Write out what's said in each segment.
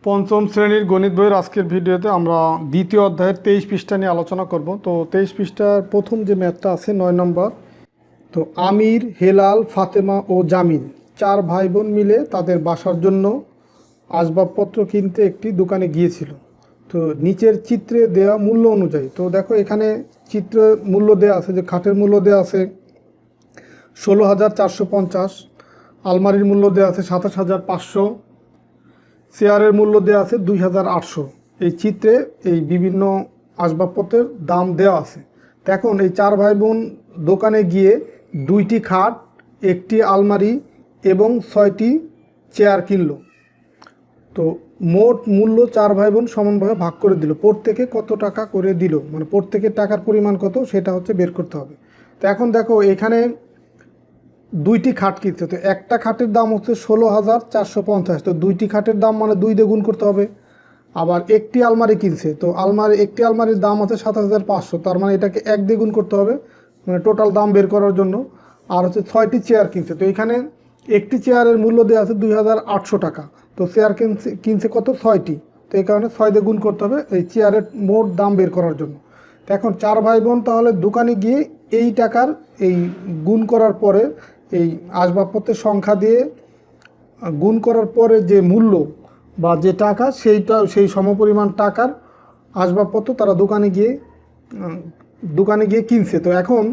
পঞ্চম শ্রেণীর গণিত বইয়ের আজকের ভিডিওতে আমরা দ্বিতীয় অধ্যায়ের 23 পৃষ্ঠা নিয়ে আলোচনা করব। তো 23 পৃষ্ঠার প্রথম যে ম্যাথটা আছে 9 নম্বর। তো আমির, হেলাল, ফাতেমা ও জামিল 4 ভাই বোন মিলে তাদের বাসার জন্য আসবাবপত্র কিনতে একটি দোকানে গিয়েছিল। তো নিচের চিত্রে দেওয়া মূল্য অনুযায়ী, তো দেখো এখানে চিত্র মূল্য দেওয়া আছে, যে খাটের মূল্য দেওয়া আছে 16,450, আলমারির মূল্য দেওয়া আছে 27,500, চেয়ারের মূল্য দেওয়া আছে 2,800। এই চিত্রে এই বিভিন্ন আসবাবপত্রের দাম দেওয়া আছে। তো এখন এই 4 ভাই বোন দোকানে গিয়ে 2টি খাট, একটি আলমারি এবং 6টি চেয়ার কিনল। তো মোট মূল্য 4 ভাই বোন সমানভাবে ভাগ করে দিল। প্রত্যেকে কত টাকা করে দিল, মানে প্রত্যেকের টাকার পরিমাণ কত সেটা হচ্ছে বের করতে হবে। তো এখন দেখো এখানে 2টি খাট কিনছে, তো একটা খাটের দাম হচ্ছে 16,450। তো 2টি খাটের দাম মানে 2 দিয়ে গুণ করতে হবে। আবার একটি আলমারি কিনছে, তো একটি আলমারির দাম হচ্ছে 7,500, তার মানে এটাকে 1 দিয়ে গুণ করতে হবে, মানে টোটাল দাম বের করার জন্য। আর হচ্ছে 6টি চেয়ার কিনছে, তো এখানে একটি চেয়ারের মূল্য দেওয়া আছে 2,800 টাকা। তো চেয়ার কিনছে কত, 6টি, তো এই কারণে 6 দিয়ে গুণ করতে হবে এই চেয়ারের মোট দাম বের করার জন্য। তো এখন 4 ভাই বোন তাহলে দোকানে গিয়ে এই টাকার এই গুণ করার পরে এই আসবাবপত্রের সংখ্যা দিয়ে গুণ করার পরে যে মূল্য বা যে টাকা, সেই সমপরিমাণ টাকার আসবাবপত্র তারা দোকানে গিয়ে কিনছে। তো এখন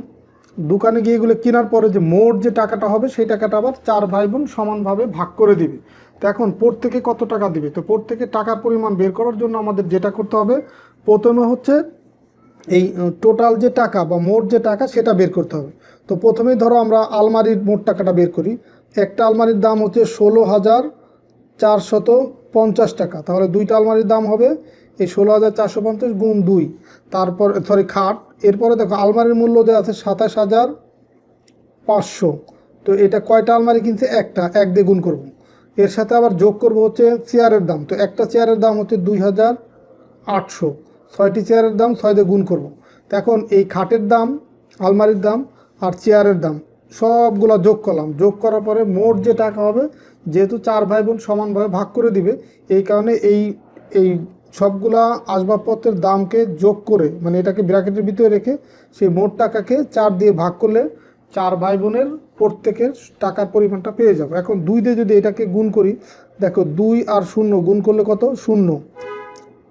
দোকানে গিয়ে এগুলো কেনার পরে যে মোট যে টাকাটা হবে সেই টাকাটা আবার 4 ভাই বোন সমানভাবে ভাগ করে দিবে। তো এখন প্রত্যেকে কত টাকা দিবে, তো প্রত্যেকে টাকার পরিমাণ বের করার জন্য আমাদের যেটা করতে হবে, প্রথমে হচ্ছে এই টোটাল যে টাকা বা মোট যে টাকা সেটা বের করতে হবে। তো প্রথমেই ধরো আমরা আলমারির মোট টাকাটা বের করি। একটা আলমারির দাম হচ্ছে 16,450 টাকা, তাহলে 2টা আলমারির দাম হবে এই 16,450 গুণ 2, তারপর খাট। এরপরে দেখো আলমারির মূল্য দেওয়া আছে 27,500। তো এটা কয়টা আলমারি কিনছে, একটা, 1 দিয়ে গুণ করব। এর সাথে আবার যোগ করব হচ্ছে চেয়ারের দাম, তো একটা চেয়ারের দাম হচ্ছে 2,800, 6টি চেয়ারের দাম 6 দিয়ে গুণ করব। তো এখন এই খাটের দাম, আলমারির দাম আর চেয়ারের দাম সবগুলা যোগ করলাম। যোগ করার পরে মোট যে টাকা হবে, যেহেতু 4 ভাই বোন সমানভাবে ভাগ করে দিবে, এই কারণে এই সবগুলা আসবাবপত্রের দামকে যোগ করে, মানে এটাকে ব্র্যাকেটের ভিতরে রেখে সেই মোট টাকাকে 4 দিয়ে ভাগ করলে 4 ভাই বোনের প্রত্যেকের টাকার পরিমাণটা পেয়ে যাবো। এখন 2 দিয়ে যদি এটাকে গুণ করি, দেখো 2 আর 0 গুণ করলে কত, 0।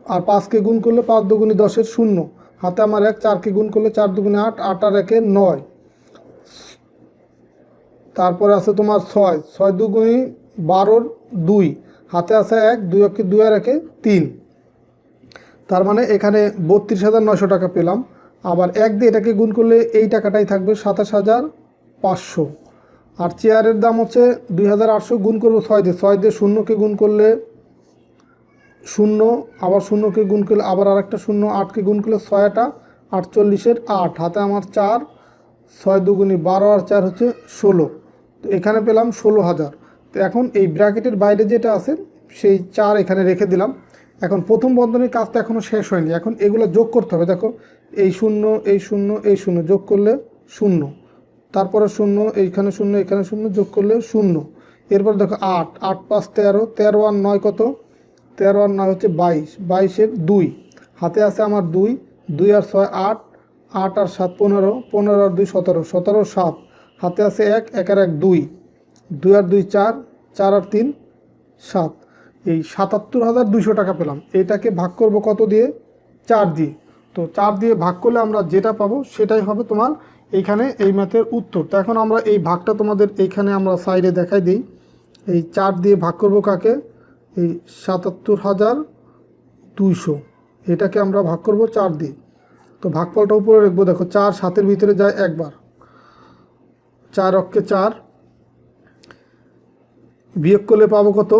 আর 5কে গুণ করলে 5 দুগুণে 10-এর 0, হাতে আমার 1, 4কে গুণ করলে 4 দুগুণে 8, 8 আর 1-এ 9, তারপরে আছে তোমার 6, 6 দুগুণে 12-র 2, হাতে আছে 1, 2 একে 2 আর 1-এ 3, তার মানে এখানে 32,900 টাকা পেলাম। আবার 1 দিয়ে এটাকে গুণ করলে এই টাকাটাই থাকবে 27,500। আর চেয়ারের দাম হচ্ছে 2,800, গুণ করবো 6 দিয়ে, 6 দিয়ে 0কে গুণ করলে 0, আবার 0কে গুণ করলে আবার আরেকটা 0, 8কে গুণ করলে 6টা 48-এর 8, হাতে আমার 4, 6 দুগুণে 12 আর 4 হচ্ছে 16। তো এখানে পেলাম 16,000। তো এখন এই ব্র্যাকেটের বাইরে যেটা আছে সেই 4 এখানে রেখে দিলাম। এখন প্রথম বন্ধনীর কাজটা এখনও শেষ হয়নি, এখন এগুলো যোগ করতে হবে। দেখো এই 0, এই 0, এই 0 যোগ করলে 0, তারপরে 0, এইখানে 0, এখানে 0 যোগ করলে 0। এরপর দেখো 8, 8 5 13, 13 আর 9 কত, 13 আর 9 হচ্ছে 22, 22-এর 2, হাতে আছে আমার 2, 2 আর 6 8, 8 আর 7 15, 15 আর 2 17, 17 আর 7, হাতে আছে 1, 1 আর 1 2, 2 আর 2 4, 4 আর 3 7, এই 77,200 টাকা পেলাম। এটাকে ভাগ করব কত দিয়ে, 4 দিয়ে। তো 4 দিয়ে ভাগ করলে আমরা যেটা পাবো সেটাই হবে তোমার এইখানে এই ম্যাথের উত্তর। তো এখন আমরা এই ভাগটা তোমাদের এইখানে আমরা সাইডে দেখাই দিই। এই 4 দিয়ে ভাগ করব কাকে, এই 77,200, এটাকে আমরা ভাগ করব 4 দিয়ে। তো ভাগফলটা উপরে রাখবো, দেখো 4 7-এর ভিতরে যায় একবার, 4 অক্ষে 4, বিয়োগ করলে পাবো কত,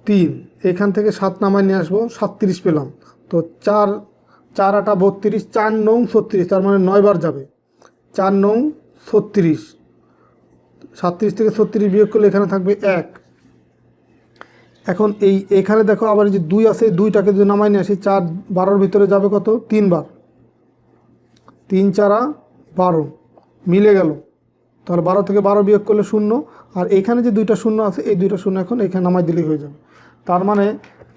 3, এখান থেকে 7 নামায় নিয়ে আসবো, 37 পেলাম। তো 4 4 8 32, 4 9 36, তার মানে 9 বার যাবে, 4 9 36, 37 থেকে 36 বিয়োগ করলে এখানে থাকবে 1। এখন এখানে দেখো আবার যে 2 আছে, 2টাকে যদি নামাই নিয়ে আসি, 4 12-র ভিতরে যাবে কত, 3 বার, 3 4 12, মিলে গেল। তাহলে 12 থেকে 12 বিয়োগ করলে 0, আর এখানে যে 2টা 0 আছে এই 2টা 0 এখন এখানে নামাই দিলেই হয়ে যাবে। তার মানে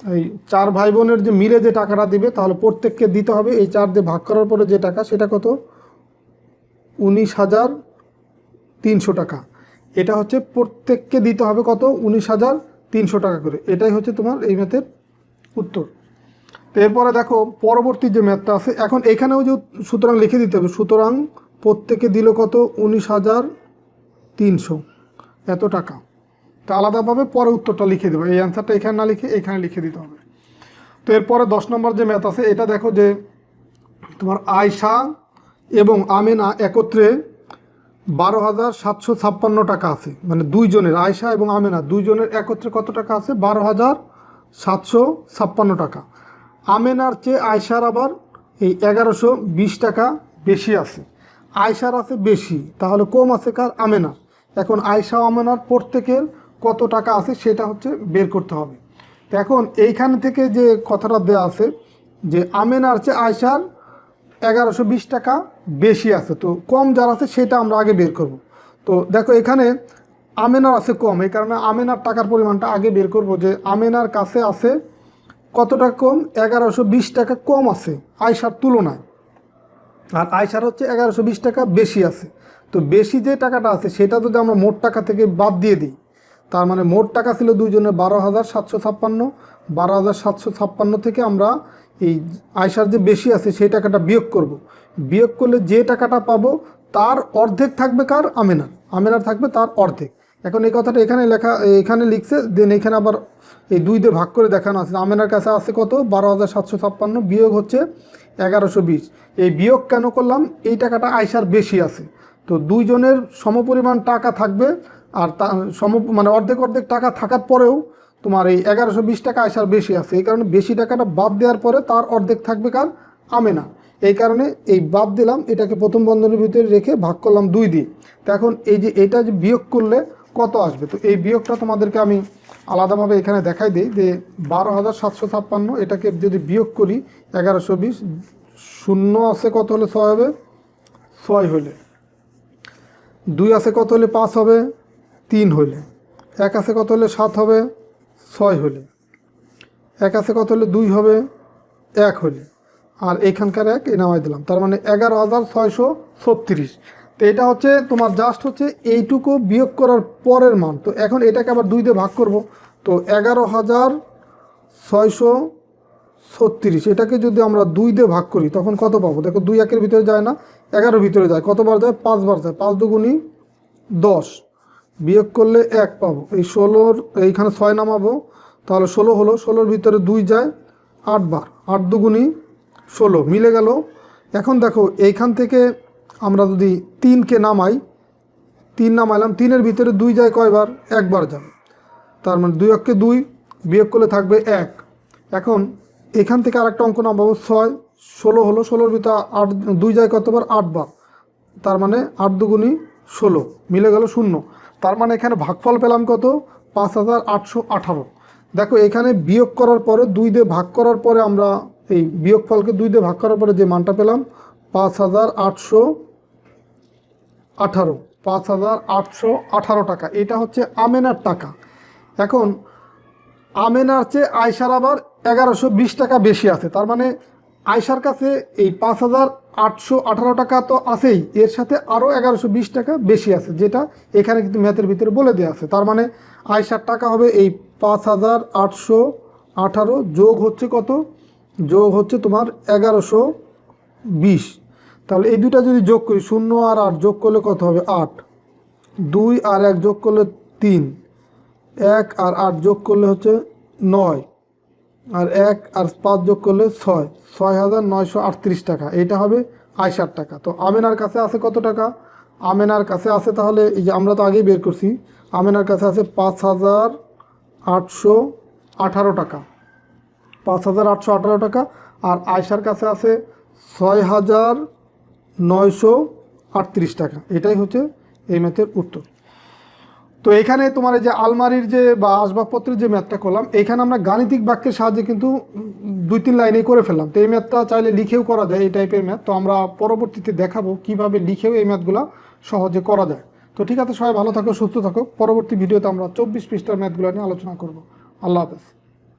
এই 4 ভাই বোনের যে মিলে যে টাকাটা দিবে, তাহলে প্রত্যেককে দিতে হবে এই 4 দিয়ে ভাগ করার পরে যে টাকা, সেটা কত? 19,300 টাকা। এটা হচ্ছে প্রত্যেককে দিতে হবে কত? 19,300 টাকা করে। এটাই হচ্ছে তোমার এই ম্যাথের উত্তর। তো এরপরে দেখো পরবর্তী যে ম্যাথটা আছে, এখন এখানেও যে সুতরাং লিখে দিতে হবে, সুতরাং প্রত্যেকে দিল কত? 19,300 এত টাকা। তো আলাদাভাবে পরে উত্তরটা লিখে দেবো, এই অ্যান্সারটা এখানে না লিখে এখানে লিখে দিতে হবে। তো এরপরে 10 নম্বর যে ম্যাথ আছে, এটা দেখো যে তোমার আয়শা এবং আমেনা একত্রে 12,756 টাকা আছে, মানে দুইজনের, আয়শা এবং আমেনা দুইজনের একত্রে কত টাকা আছে? 12,756 টাকা। আমেনার চেয়ে আয়শার আবার এই 1120 টাকা বেশি আছে। আয়শার আছে বেশি, তাহলে কম আছে কার? আমেনার। এখন আয়শা আমেনার প্রত্যেকের কত টাকা আছে সেটা হচ্ছে বের করতে হবে। তো এখন এইখান থেকে যে কথাটা দেওয়া আছে যে আমেনার চেয়ে আয়শার 1120 টাকা বেশি আছে, তো কম যার আছে সেটা আমরা আগে বের করব। তো দেখো এখানে আমেনার আছে কম, এই কারণে আমেনার টাকার পরিমাণটা আগে বের করব, যে আমেনার কাছে আছে কত টাকা কম? 1120 টাকা কম আছে আয়শার তুলনায়, আর আয়শার হচ্ছে 1120 টাকা বেশি আছে। তো বেশি যে টাকাটা আছে সেটা যদি আমরা মোট টাকা থেকে বাদ দিয়ে দিই, তার মানে মোট টাকা ছিল দুইজনের 12,756, 12,756 থেকে আমরা এই আয়শার যে বেশি আছে সেই টাকাটা বিয়োগ করব। বিয়োগ করলে যে টাকাটা পাবো তার অর্ধেক থাকবে কার? আমেনার। আমেনার থাকবে তার অর্ধেক। এখন এই কথাটা এখানে লেখা, এখানে লিখছে, দেন এখানে আবার এই 2 দিয়ে ভাগ করে দেখানো আছে। আমেনার কাছে আছে কত? 12,756 বিয়োগ হচ্ছে 1120। এই বিয়োগ কেন করলাম? এই টাকাটা আয়শার বেশি আছে, তো দুইজনের সমপরিমাণ টাকা থাকবে, আর মানে অর্ধেক অর্ধেক টাকা থাকার পরেও তোমার এই 1120 টাকা আয়শার বেশি আছে, এই কারণে বেশি টাকাটা বাদ দেওয়ার পরে তার অর্ধেক থাকবে কার? আমেনা। এই কারণে এই বাদ দিলাম, এটাকে প্রথম বন্ধনীর ভিতরে রেখে ভাগ করলাম 2 দিয়ে। তো এখন এই যে এটা যে বিয়োগ করলে কত আসবে, তো এই বিয়োগটা তোমাদেরকে আমি আলাদাভাবে এখানে দেখাই দিই, যে 12,756 এটাকে যদি বিয়োগ করি 1120, শূন্য আছে কত হলে 6 হবে? 6 হলে। 2 আছে কত হলে 5 হবে? 3 হলে। 1 আছে কত হলে 7 হবে? 6 হলে। 1 আছে কত হলে 2 হবে? 1 হলে। আর এইখানকার 1 এ নামাই দিলাম, তার মানে 11,636। তো এটা হচ্ছে তোমার জাস্ট হচ্ছে এইটুকু বিয়োগ করার পরের মান। তো এখন এটাকে আবার 2 দিয়ে ভাগ করব, তো 11,636 এটাকে যদি আমরা 2 দিয়ে ভাগ করি তখন কত পাবো? দেখো 2 1-এর ভিতরে যায় না, 11 ভিতরে যায়, কতবার যায়? 5 বার যায়। 5 দুগুণী 10, বিয়োগ করলে 1 পাবো। এই 16, এইখানে 6 নামাবো, তাহলে 16 হলো। 16-র ভিতরে 2 যায় 8 বার, 8 দুগুণী 16 মিলে গেল। এখন দেখো এইখান থেকে আমরা যদি 3কে নামাই, 3 নামাইলাম, 3-এর ভিতরে 2 যায় কয়বার? 1 বার যাবে, তার মানে 2 1-কে 2, বিয়োগ করলে থাকবে 1। এখন এখান থেকে আরেকটা অঙ্ক নামাবো, 6, 16 হলো। 16-র ভিতরে 8, 2 যায় কতবার? 8 বার, তার মানে 8 দুগুণী 16 মিলে গেল 0। তার মানে এখানে ভাগফল পেলাম কত? 5,818। দেখো এখানে বিয়োগ করার পরে 2 দিয়ে ভাগ করার পরে আমরা এই বিয়োগফলকে 2 দিয়ে ভাগ করার পরে যে মানটা পেলাম 5,818, 5,818 টাকা। এটা হচ্ছে আমেনার টাকা। এখন আমেনার চেয়ে আয়শার আবার 1120 টাকা বেশি আছে, তার মানে আয়শার কাছে এই 5,818 টাকা তো আছেই, এর সাথে আরও 1120 টাকা বেশি আছে, যেটা এখানে কিন্তু ম্যাথের ভিতরে বলে দেওয়া আছে। তার মানে আয়শার টাকা হবে এই 5,818 যোগ হচ্ছে কত? যোগ হচ্ছে তোমার 1120। তাহলে এই দুটা যদি যোগ করি, 0 আর 8 যোগ করলে কত হবে? 8। 2 আর 1 যোগ করলে 3, 1 আর 8 যোগ করলে হচ্ছে 9, আর 1 আর 5 যোগ করলে 6, 6,938 টাকা। এটা হবে আয়শার টাকা। তো আমেনার কাছে আছে কত টাকা? আমেনার কাছে আছে, তাহলে এই যে আমরা তো আগেই বের করছি, আমেনার কাছে আছে 5,818 টাকা, 5,818 টাকা। আর আয়শার কাছে আছে 6,938 টাকা। এটাই হচ্ছে এই ম্যাথের উত্তর। তো এখানে তোমার এই যে আলমারির যে বা আসবাবপত্রের যে ম্যাথটা করলাম, এখানে আমরা গাণিতিক বাক্যের সাহায্যে কিন্তু 2-3 লাইনেই করে ফেললাম। তো এই ম্যাথটা চাইলে লিখেও করা যায়, এই টাইপের ম্যাথ। তো আমরা পরবর্তীতে দেখাবো কিভাবে লিখেও এই ম্যাথগুলো সহজে করা যায়। তো ঠিক আছে, সবাই ভালো থাকো, সুস্থ থাকো। পরবর্তী ভিডিওতে আমরা 24 পৃষ্ঠার ম্যাথগুলো নিয়ে আলোচনা করব। আল্লাহ হাফেজ।